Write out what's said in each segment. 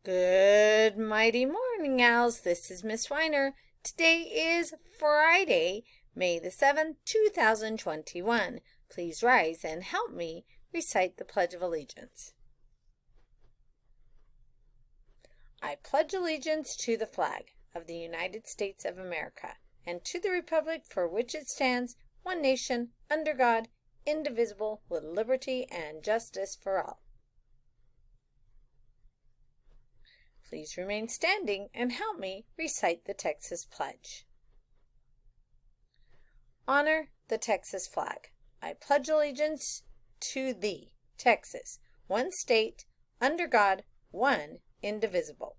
Good mighty morning, owls. This is Miss Weiner. Today is Friday, May the 7th, 2021. Please rise and help me recite the Pledge of Allegiance. I pledge allegiance to the flag of the United States of America and to the republic for which it stands, one nation, under God, indivisible, with liberty and justice for all. Please remain standing and help me recite the Texas Pledge. Honor the Texas flag. I pledge allegiance to thee, Texas, one state, under God, one, indivisible.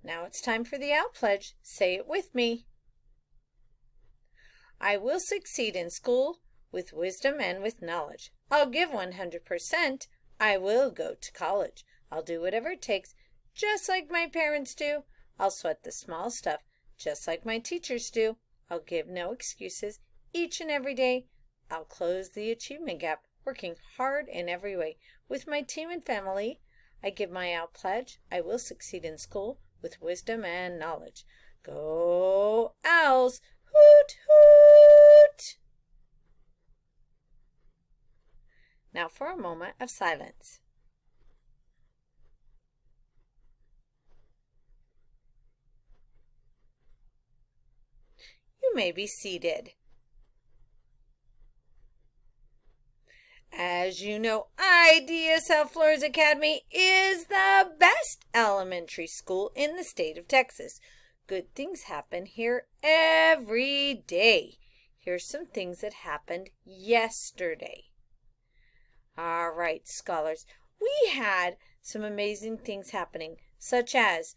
Now it's time for the Owl Pledge. Say it with me. I will succeed in school with wisdom and with knowledge. I'll give 100%. I will go to college. I'll do whatever it takes, just like my parents do. I'll sweat the small stuff, just like my teachers do. I'll give no excuses each and every day. I'll close the achievement gap, working hard in every way. With my team and family, I give my Owl Pledge. I will succeed in school with wisdom and knowledge. Go Owls! Hoot, hoot! Now for a moment of silence. You may be seated. As you know, IDSL Flores Academy is the best elementary school in the state of Texas. Good things happen here every day. Here's some things that happened yesterday. All right, scholars, we had some amazing things happening, such as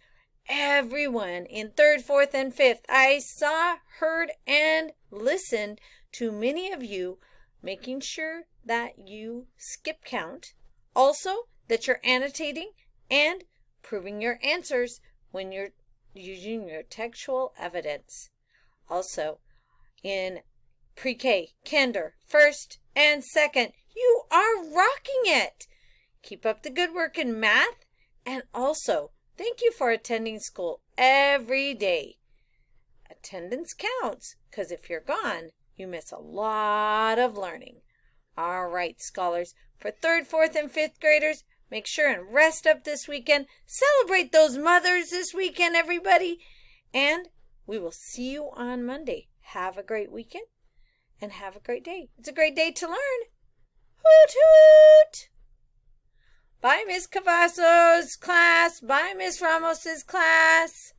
everyone in 3rd, 4th, and 5th. I saw, heard, and listened to many of you, making sure that you skip count, also that you're annotating and proving your answers when you're using your textual evidence. Also, in pre-K, kinder, 1st, and 2nd, you are rocking it. Keep up the good work in math, and also thank you for attending school every day. Attendance counts, because if you're gone, you miss a lot of learning. All right, scholars, for 3rd, 4th, and 5th graders, make sure and rest up this weekend. Celebrate those mothers this weekend, everybody. And we will see you on Monday. Have a great weekend and have a great day. It's a great day to learn. Hoot, hoot! Bye, Miss Cavazos' class. Bye, Miss Ramos's class.